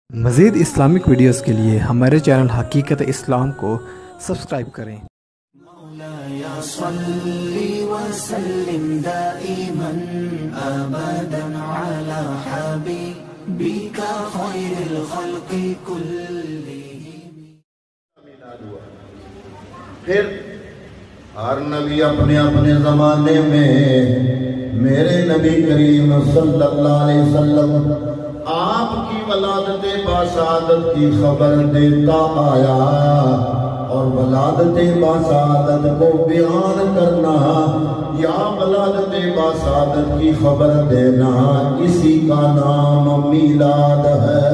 مزید Islamic videos کے لیے ہمارے چینل حقیقت اسلام کو سبسکرائب کریں۔ مولاي صل وسلم دائما ابدا على حبيبك خير الخلق كلهم۔ پھر ہر نبی اپنے اپنے زمانے میں میرے نبی کریم صلی اللہ علیہ وسلم آپ کی ولادت باسعادت کی خبر دیتا آیا، اور ولادت باسعادت کو بیان کرنا یا ولادت باسعادت کی خبر دینا، اسی کا نام میلاد ہے۔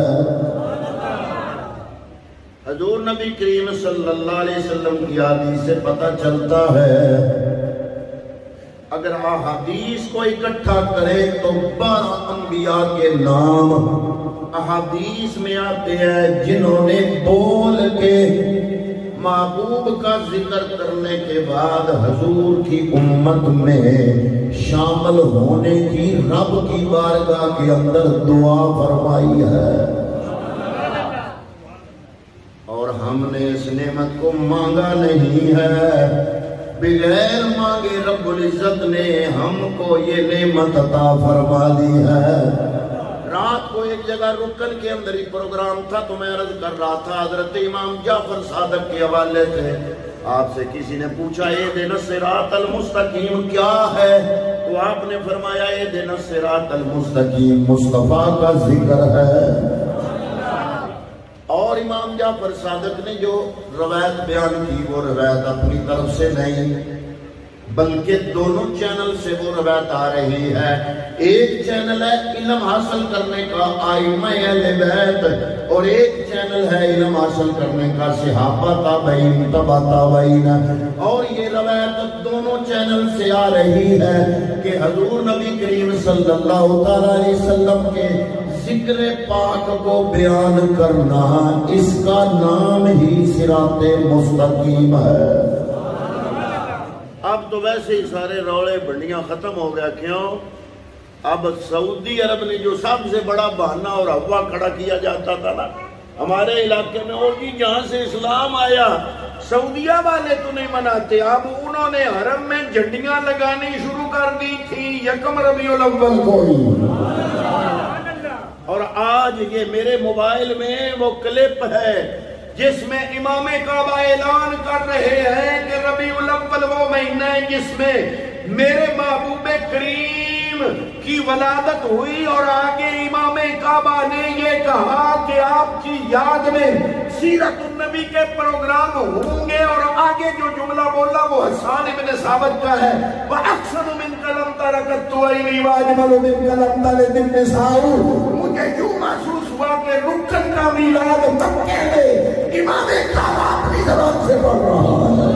حضور نبی کریم صلی اللہ علیہ وسلم کی حدیث سے پتہ چلتا ہے، اگر احادیث کو اکٹھا کرے تو 12 انبیاء کے نام احادیث میں آتے ہیں جنہوں نے بول کے محبوب کا ذکر کرنے کے بعد حضور کی امت میں شامل ہونے کی رب کی بارگاہ کے اندر دعا فرمائی ہے، اور ہم نے اس نعمت کو مانگا نہیں ہے، بغیر مانگے رب العزت نے ہم کو یہ نعمت عطا فرما دی ہے۔ رات کو ایک جگہ رکن کے اندر ہی پروگرام تھا تو میں عرض کر رہا تھا، حضرت امام جعفر صادق کے حوالے سے آپ سے کسی نے پوچھا اہدنا الصراط المستقیم کیا ہے، تو آپ نے فرمایا اہدنا الصراط المستقیم مصطفیٰ کا ذکر ہے۔ اور امام جعفر صادق نے جو روایت بیان کی وہ روایت اپنی طرف سے نہیں بلکہ دونوں چینل سے وہ روایت آ رہی ہے۔ ایک چینل ہے علم حاصل کرنے کا ائمہ اہل بیت، اور ایک چینل ہے علم حاصل کرنے کا صحابہ تابعین تبع تابعین، اور یہ روایت دونوں چینل سے آ رہی ہے کہ حضور نبی کریم صلی اللہ علیہ وسلم کے ذکر پاک کو بیان کرنا، اس کا نام ہی صراط مستقیم ہے۔ اب تو ویسے ہی سارے روڑے بنڈیاں ختم ہو گیا، کیوں؟ اب سعودی عرب نے جو سب سے بڑا بہانہ اور ہوا کھڑا کیا جاتا تھا نا ہمارے علاقے میں، اور جی جہاں سے اسلام آیا سعودیہ والے تو نہیں مناتے، اب انہوں نے حرم میں جھنڈیاں لگانی شروع کر دی تھی 1 ربیع الاول کو ہی۔ اور آج یہ میرے موبائل میں وہ کلپ ہے جس میں امام کعبہ اعلان کر رہے ہیں کہ ربیع الاول وہ مہینہ ہے جس میں میرے محبوب کریم کی ولادت ہوئی، اور آگے امام کعبہ نے یہ کہا کہ آپ کی یاد میں سیرت النبی کے پروگرام ہوں گے، اور آگے جو جملہ بولا وہ حسان ابن ثابت کا ہے، وَأَحْسَنُ مِنْكَ لَمْ تَرَكَتْ تُعَيْنِي وَأَجْمَلُ مِنْكَ لَمْ تَلِدِ النِّسَاءُ۔ مجھے یوں محسوس ہوا کہ رکن کا میلاد مکے میں امام کعبہ اپنی زبان سے پڑھ رہا ہے۔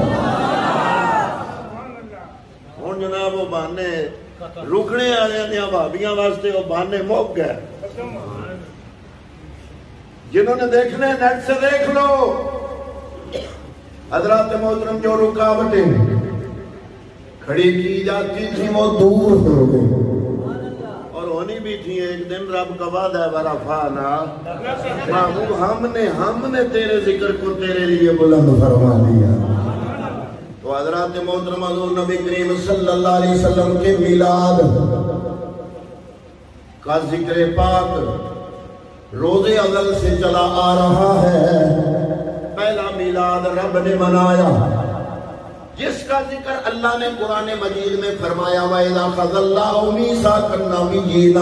ہوں جناب وہ بہانے رکنے والے دیا بھابیاں واسطے وہ بہانے موک گئے، جنہوں نے دیکھنے نیٹ سے دیکھ لو۔ حضرات محترم جو رکاوٹیں کھڑی کی جاتی تھی وہ دور ہو گئی، اور ہونی بھی تھی، ایک دن رب کا وعدہ ہے ورفعنا، محبوب ہم نے تیرے ذکر کو تیرے لیے بلند فرما دیا۔ تو حضرات محترم حضور نبی کریم صلی اللہ علیہ وسلم کے میلاد کا ذکر پاک روز اول سے چلا آ رہا ہے۔ پہلا میلاد رب نے منایا جس کا ذکر اللہ نے قرآن مجید میں فرمایا، وَإِذَا أَخَذَ اللَّهُ مِيثَاقَ النَّبِيِّينَ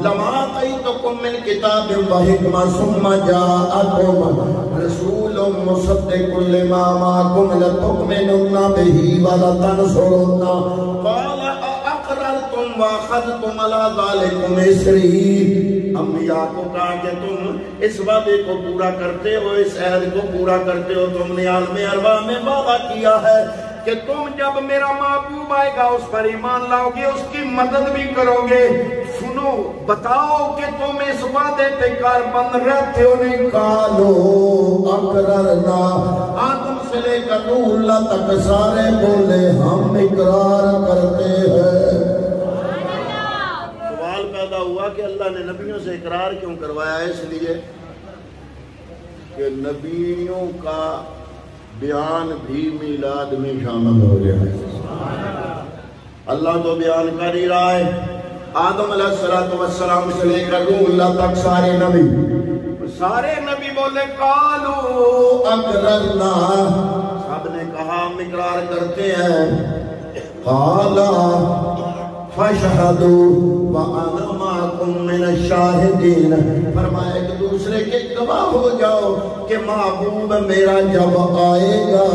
لَمَا آتَيْتُكُم مِّن كِتَابٍ وَحِكْمَةٍ ثُمَّ جَاءَكُم رَّسُولٌ مُّصَدِّقٌ لِّمَا مَعَكُمْ لَتُؤْمِنُنَّ بِهِ وَلَتَنصُرُنَّهُ قَالَ أَأَقْرَرْتُمْ وَأَخَذْتُمْ عَلَىٰ ذَلِكُمْ إِصْرِي۔ انبیاء کو کہا کہ تم اس وعدے کو پورا کرتے ہو، اس عہد کو پورا کرتے ہو، تم نے عالم ارواح میں وعدہ کیا ہے کہ تم جب میرا محبوب آئے گا اس پر ایمان لاؤ گے، اس کی مدد بھی کرو گے۔ سنو بتاؤ کہ تم اس وعدے پہ کاربند رہتے ہو نہیں؟ قالوا اقررنا، آدم سے لے کر نوح اللہ تک سارے بولے ہم اقرار کرتے ہیں۔ سوال پیدا ہوا کہ اللہ نے نبیوں سے اقرار کیوں کروایا؟ اس لیے کہ نبیوں کا بیان بھی میلاد میں شامل ہو گیا ہے۔ اللہ تو بیان کر ہی رہا ہے، آدم علیہ السلام سے لے کر روح اللہ تک سارے نبی بولے قالو اقررنا، سب نے کہا ہم اقرار کرتے ہیں۔ قالا فاشہدوا وانا معکم من الشاہدین، فرمایا ایک دوسرے کے گواہ ہو جاؤ کہ محبوب میرا جب آئے گا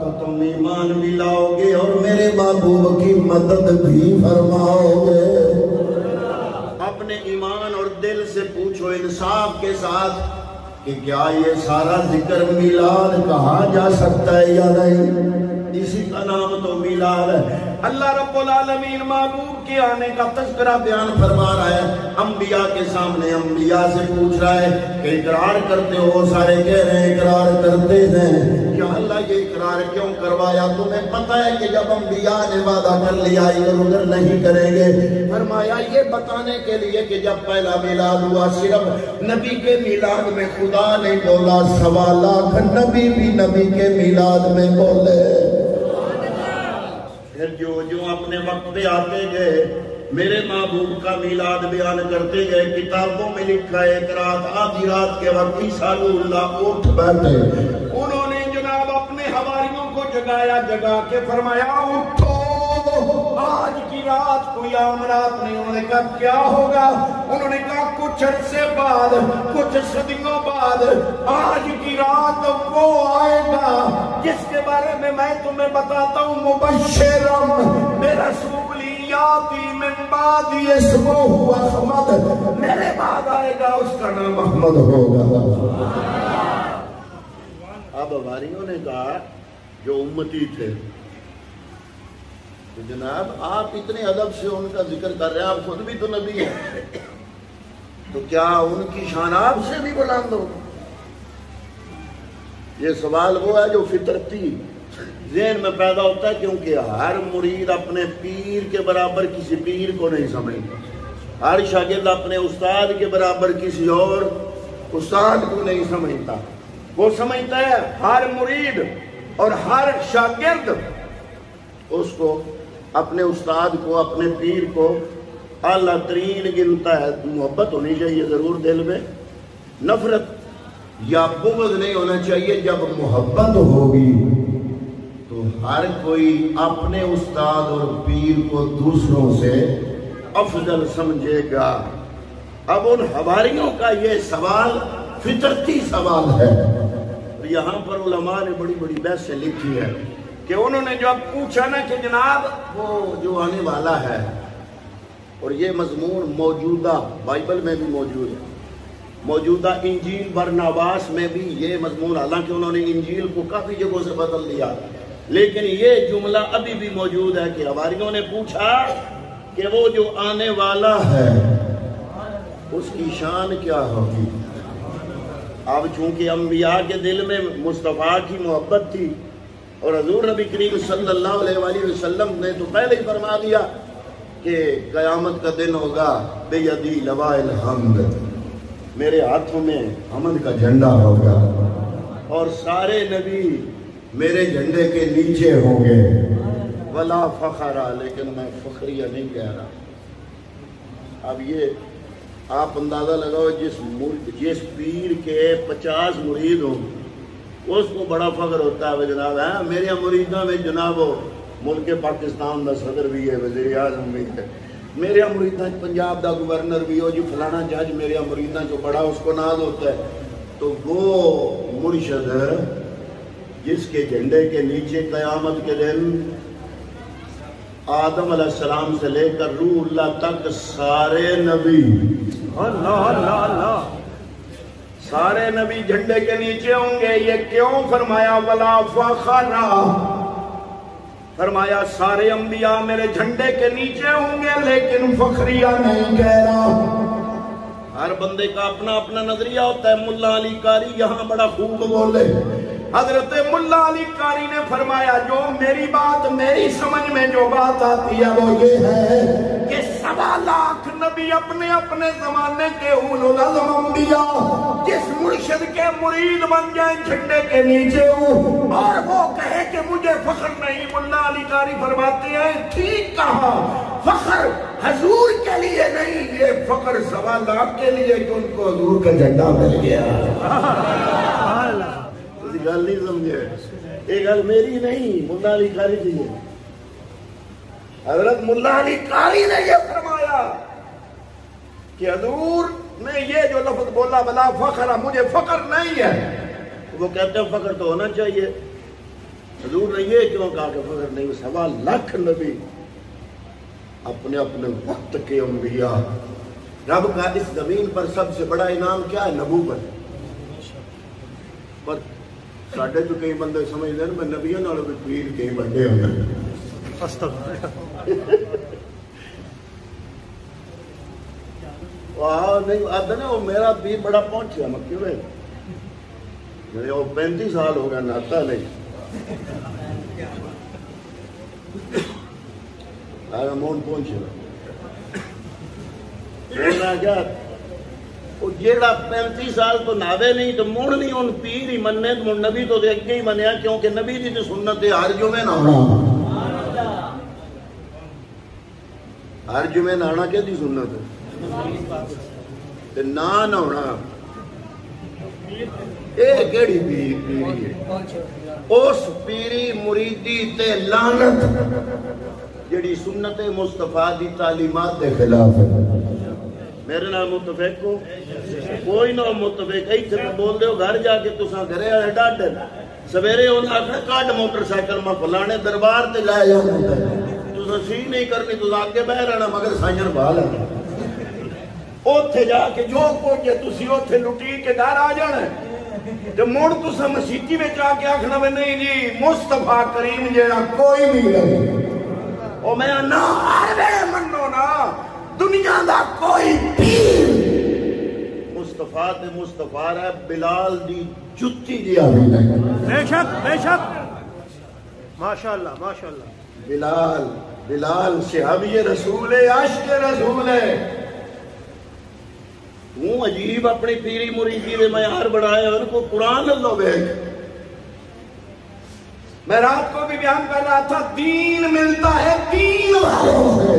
تو تم ایمان بھی لاؤ گے اور میرے محبوب کی مدد بھی فرماؤ گے۔ اپنے ایمان اور دل سے پوچھو انصاف کے ساتھ کہ کیا یہ سارا ذکر میلاد کہا جا سکتا ہے یا نہیں؟ اسی کا نام تو میلاد ہے۔ اللہ رب العالمین محبوب کے آنے کا تذکرہ بیان فرما رہا ہے، انبیاء کے سامنے انبیاء سے پوچھ رہا ہے کہ اقرار کرتے ہو؟ سارے کہہ رہے ہیں اقرار کرتے ہیں۔ کیا اللہ یہ اقرار کیوں کروایا؟ تمہیں پتہ ہے کہ جب انبیاء نے وعدہ کر لیا ادھر ادھر نہیں کریں گے، فرمایا یہ بتانے کے لیے کہ جب پہلا میلاد ہوا صرف نبی کے میلاد میں خدا نہیں بولا، 1.25 لاکھ نبی بھی نبی کے میلاد میں بولے۔ پھر جو اپنے وقت پہ آتے گئے میرے محبوب کا میلاد بیان کرتے گئے، کتابوں میں لکھا ہے ایک رات آدھی رات کے وقت عیسیٰ اللہ اٹھ بیٹھے، انہوں نے جناب اپنے حواریوں کو جگایا، جگا کے فرمایا اٹھو آج کی رات کوئی عام رات نہیں۔ انہوں نے کہا کیا ہوگا؟ انہوں نے کہا کچھ عرصے بعد، کچھ صدیوں بعد آج کی رات وہ آئے گا جس کے بارے میں تمہیں بتاتا ہوں، مبشرم برسول یاتی من بعد اسمہ احمد، میرے بعد آئے گا اس کا نام احمد ہوگا۔ اب حواریوں نے کہا جو امتی تھے تو جناب آپ اتنے ادب سے ان کا ذکر کر رہے ہیں، آپ خود بھی تو نبی ہیں، تو کیا ان کی شان آپ سے بھی بلند ہو؟ یہ سوال وہ ہے جو فطرتی ذہن میں پیدا ہوتا ہے، کیونکہ ہر مرید اپنے پیر کے برابر کسی پیر کو نہیں سمجھتا، ہر شاگرد اپنے استاد کے برابر کسی اور استاد کو نہیں سمجھتا۔ وہ سمجھتا ہے ہر مرید اور ہر شاگرد اس کو، اپنے استاد کو، اپنے پیر کو اعلیٰ ترین گنتا ہے۔ محبت ہونی چاہیے ضرور دل میں، نفرت یا بغض نہیں ہونا چاہیے۔ جب محبت ہوگی تو ہر کوئی اپنے استاد اور پیر کو دوسروں سے افضل سمجھے گا۔ اب ان حواریوں کا یہ سوال فطرتی سوال ہے، یہاں پر علماء نے بڑی بڑی بحثیں لکھی ہے کہ انہوں نے جب پوچھا نا کہ جناب وہ جو آنے والا ہے، اور یہ مضمون موجودہ بائبل میں بھی موجود ہے، موجودہ انجیل برناباس میں بھی یہ مضمون، حالانکہ انہوں نے انجیل کو کافی جگہوں سے بدل دیا، لیکن یہ جملہ ابھی بھی موجود ہے کہ حواریوں نے پوچھا کہ وہ جو آنے والا ہے اس کی شان کیا ہوگی؟ اب چونکہ انبیاء کے دل میں مصطفیٰ کی محبت تھی، اور حضور نبی کریم صلی اللہ علیہ وآلہ وسلم نے تو پہلے ہی فرما دیا کہ قیامت کا دن ہوگا بیدی لواء الحمد، میرے ہاتھوں میں حمد کا جھنڈا ہوگا، اور سارے نبی میرے جھنڈے کے نیچے ہوں گے۔ ولا فخرا، لیکن میں فخریہ نہیں کہہ رہا۔ اب یہ آپ اندازہ لگاؤ، جس پیر کے 50 مرید ہوں اس کو بڑا فخر ہوتا ہے جناب، ہے میرے مریداں میں جناب ملک پاکستان دا صدر بھی ہے، وزیر اعظم بھی ہے، میرے مریداں پنجاب دا گورنر بھی ہو، جی فلانا جج میرے مریداں جو بڑا اس کو ناز ہوتا ہے۔ تو وہ مرشد جس کے جھنڈے کے نیچے قیامت کے دن آدم علیہ السلام سے لے کر روح اللہ تک سارے نبی، اللہ اللہ اللہ، سارے نبی جھنڈے کے نیچے ہوں گے۔ یہ کیوں فرمایا ولا فخرا؟ فرمایا سارے انبیاء میرے جھنڈے کے نیچے ہوں گے، لیکن فخریہ نہیں کہہ رہا۔ ہر بندے کا اپنا اپنا نظریہ ہوتا ہے۔ ملا علی قاری یہاں بڑا خوب بولے، حضرت ملا علی قاری نے فرمایا جو میری بات، میری سمجھ میں جو بات آتی ہے وہ یہ ہے کہ سوا لاکھ نبی اپنے اپنے زمانے کے اولو العزم انبیاء جس مرشد کے مرید بن جائیں جھنڈے کے نیچے ہوں اور وہ کہے کہ مجھے فخر نہیں، ملا علی قاری فرماتے ہیں ٹھیک کہا، فخر حضور کے لیے نہیں، یہ فخر سوا لاکھ کے لیے کہ ان کو حضور کا جھنڈا مل گیا۔ تسی گل نہیں سمجھے، یہ گل میری نہیں، ملا علی قاری کی ہے۔ حضرت ملا علی قاری نے یہ فرمایا کہ حضور نے یہ جو لفظ بولا بلا فخر، مجھے فخر نہیں ہے، وہ کہتے ہیں فخر تو ہونا چاہیے، حضور نے یہ کیوں کہا کہ فخر نہیں؟ سوا لاکھ نبی اپنے اپنے وقت کے انبیاء، رب کا اس زمین پر سب سے بڑا انعام کیا ہے؟ نبوت۔ پر ساڑھے جو کئی بندے سمجھ دیں میں نبیوں نالوں بھی پیر کئی بندے ہوئے نہیں آتا نا، وہ میرا پیر بڑا پہنچ گیا مکی میں، وہ 35 سال ہو گیا ناتا نہیں آگا مون پہنچ گیا، وہ جیڑا 35 سال تو ناوے نہیں تو مون نہیں، ان پیر ہی مننے تو نبی تو دے اگے ہی منیا، کیونکہ نبی دی تو سنت ہے ہر جمعے نہ ہونا، ہر جمعے نہ آنا کہ دی سنت ہے نہ ہونا، اے کیڑی پیری ہے؟ اس پیری مریدی تے لعنت جڑی سنت مصطفیٰ دی تعلیمات دے خلاف ہے۔ میرے نال متفق ہو؟ کوئی نہ متفق ایتھے میں بول دیو، گھر جا کے تساں گھرے والے ڈاڈے سویرے انہاں آکھنا کڈ موٹر سائیکل میں فلانے دربار تے لے جاؤں، تساں سی نہیں کرنی، تساں اگے بہ رہنا مگر سائیں بھال ہے، اوتھے جا کے جو کچھ تسی اوتھے لٹی کے گھر آ جانا تے مڑ تساں مسیتی وچ آ کے آکھنا وے نہیں جی مصطفیٰ کریم جیڑا کوئی نہیں لگے، او میں نہ ہر ویلے منو نا دنیا دا کوئی پیر مصطفیٰ تے مصطفیٰ ہے، بلال دی جتی دیا بھی نہیں، بے شک بے شک، ماشاءاللہ ماشاءاللہ، بلال صحابی رسول ہے، عاشق رسول ہے، وہ عجیب اپنی پیری مریدی دے معیار بڑھائے، ان کو قرآن اللہ بیٹھ۔ میں رات کو بھی بیان کر رہا تھا، دین ملتا ہے دین والوں سے۔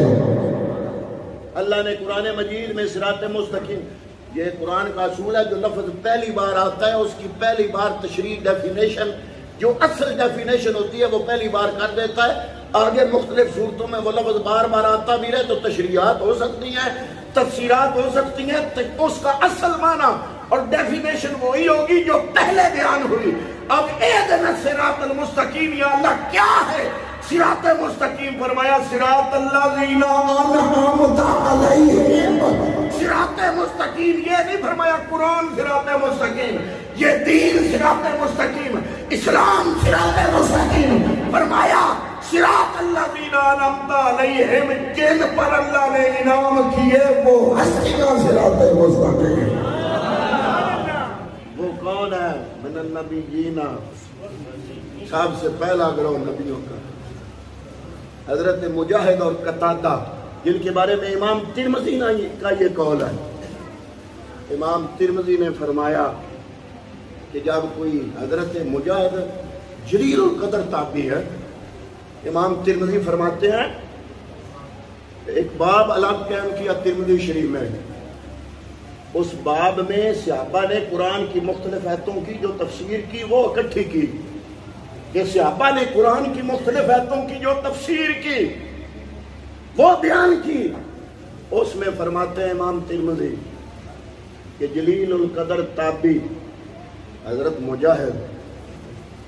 اللہ نے قرآن مجید میں صراط مستقیم، یہ قرآن کا اصول ہے، جو لفظ پہلی بار آتا ہے اس کی پہلی بار تشریح ڈیفینیشن، جو اصل ڈیفینیشن ہوتی ہے وہ پہلی بار کر دیتا ہے، آگے مختلف صورتوں میں وہ لفظ بار بار آتا بھی رہے تو تشریحات ہو سکتی ہیں، تفسیرات ہو سکتی ہیں، اس کا اصل معنی اور ڈیفینیشن وہی ہوگی جو پہلے بیان ہوئی۔ اب اہدنا الصراط المستقیم، یا اللہ کیا ہے صراط مستقیم؟ فرمایا صراط الذین انعمت علیہم، صراط مستقیم یہ نہیں فرمایا قرآن صراط مستقیم، یہ دین صراط مستقیم، اسلام صراط مستقیم، فرمایا صراط الذین انعمت علیہم، جن پر اللہ نے انعام کیے وہ ہستیاں صراط مستقیم۔ وہ کون ہے؟ من النبیین، سب سے پہلا گروہ نبیوں کا، حضرت مجاہد اور قتادہ، جن کے بارے میں امام ترمذی کا یہ قول ہے۔ امام ترمذی نے فرمایا کہ جب کوئی حضرت مجاہد جلیل القدر تابعی ہے، امام ترمذی فرماتے ہیں ایک باب الگ قائم کیا ترمذی شریف میں، اس باب میں صحابہ نے قرآن کی مختلف آیتوں کی جو تفسیر کی وہ اکٹھی کی، کہ صحابہ نے قرآن کی مختلف آیتوں کی جو تفسیر کی وہ بیان کی، اس میں فرماتے ہیں امام ترمذی کہ جلیل القدر تابعی حضرت مجاہد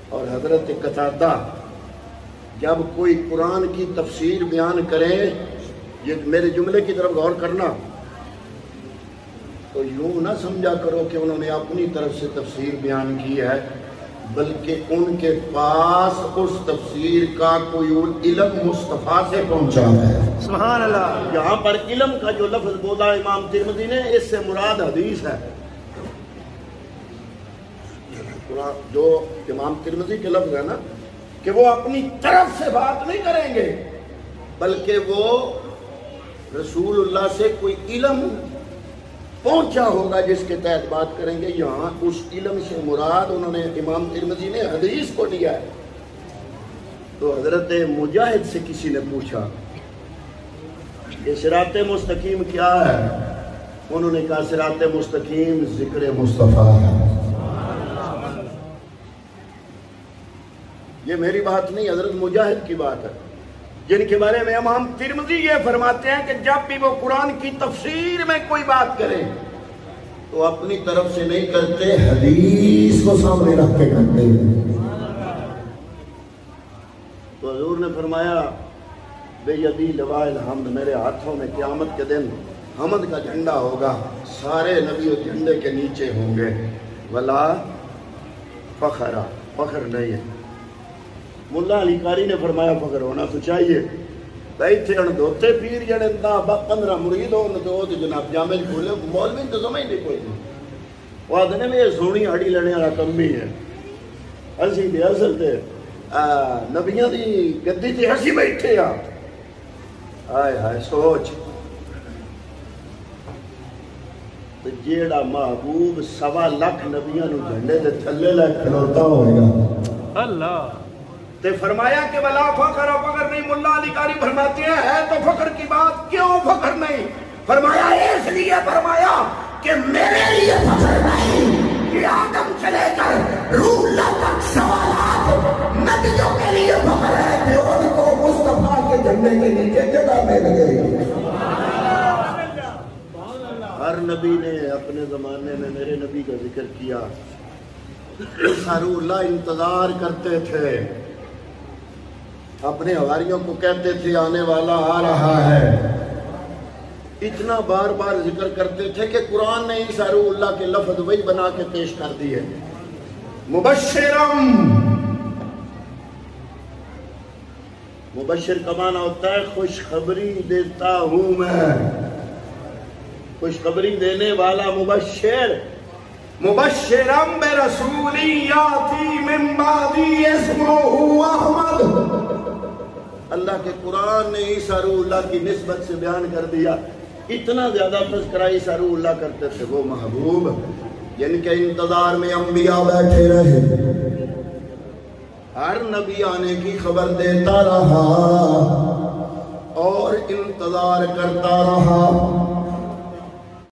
اور حضرت قتادہ جب کوئی قرآن کی تفسیر بیان کریں، یہ میرے جملے کی طرف غور کرنا، تو یوں نہ سمجھا کرو کہ انہوں نے اپنی طرف سے تفسیر بیان کی ہے، بلکہ ان کے پاس اس تفسیر کا کوئی علم مصطفیٰ سے پہنچا ہے۔ سبحان اللہ۔ یہاں پر علم کا جو لفظ بولا امام ترمذی نے، اس سے مراد حدیث ہے، جو امام ترمذی کے لفظ ہے نا کہ وہ اپنی طرف سے بات نہیں کریں گے، بلکہ وہ رسول اللہ سے کوئی علم پہنچا ہوگا جس کے تحت بات کریں گے. یہاں اس علم سے مراد انہوں نے امام ترمذی نے حدیث کو لیا ہے. تو حضرت مجاہد سے کسی نے پوچھا کہ صراط مستقیم کیا ہے؟ انہوں نے کہا صراط مستقیم ذکر مصطفیٰ ہے. یہ میری بات نہیں، حضرت مجاہد کی بات ہے، جن کے بارے میں امام ترمذی یہ فرماتے ہیں کہ جب بھی وہ قرآن کی تفسیر میں کوئی بات کریں تو اپنی طرف سے نہیں کرتے، حدیث کو سامنے رکھ کے کرتے ہیں. تو حضور نے فرمایا بے یدی لواء الحمد، میرے ہاتھوں میں قیامت کے دن حمد کا جھنڈا ہوگا، سارے نبی اس جھنڈے کے نیچے ہوں گے. ولا فخر، فخر نہیں ہے. ملا علی قاری نے فرمایا فخر ہونا تو چاہیے. بیٹھے ان دوتے پیر جڑے 15 مرید ہو دو جناب جامع کھولے مولوی تو سمجھ نہیں کوئی نہیں. وہ آدھنے میں یہ سونی ہڑی لڑنے والا کم بھی ہے. اسی دے اصل تے نبیاں دی گدی تے ہسی بیٹھے آ. ہائے ہائے سوچ، جیڑا محبوب 1.25 لاکھ نبیاں نو جھنڈے دے تھلے لے کھلوتا ہوگا اللہ. تے فرمایا کہ ولا فخر، و فخر نہیں. ملا علی قاری فرماتے ہیں ہے تو فخر کی بات، کیوں فخر نہیں؟ فرمایا اس لیے فرمایا کہ میرے لیے فخر نہیں، یہ آدم سے لے کر روح اللہ تک سوالات نبیوں کے لیے فخر ہے کہ ان کو مصطفیٰ کے جھنڈے کے نیچے جگہ مل گئی. ہر نبی نے اپنے زمانے میں میرے نبی کا ذکر کیا. انصار اللہ انتظار کرتے تھے، اپنے حواریوں کو کہتے تھے آنے والا آ رہا ہے. اتنا بار بار ذکر کرتے تھے کہ قرآن نے انصار اللہ کے لفظ وہی بنا کے پیش کر دیے. مبشرم، مبشر کا معنی ہوتا ہے خوشخبری دیتا ہوں میں، خوشخبری دینے والا مبشر. مبشرم برسول یاتی من بعدی اسمہ احمد. اللہ کے قرآن نے عیسیٰ روح اللہ کی نسبت سے بیان کر دیا. اتنا زیادہ تذکرہ عیسیٰ روح اللہ کرتے تھے وہ محبوب جن کے انتظار میں انبیاء بیٹھے رہے. ہر نبی آنے کی خبر دیتا رہا اور انتظار کرتا رہا.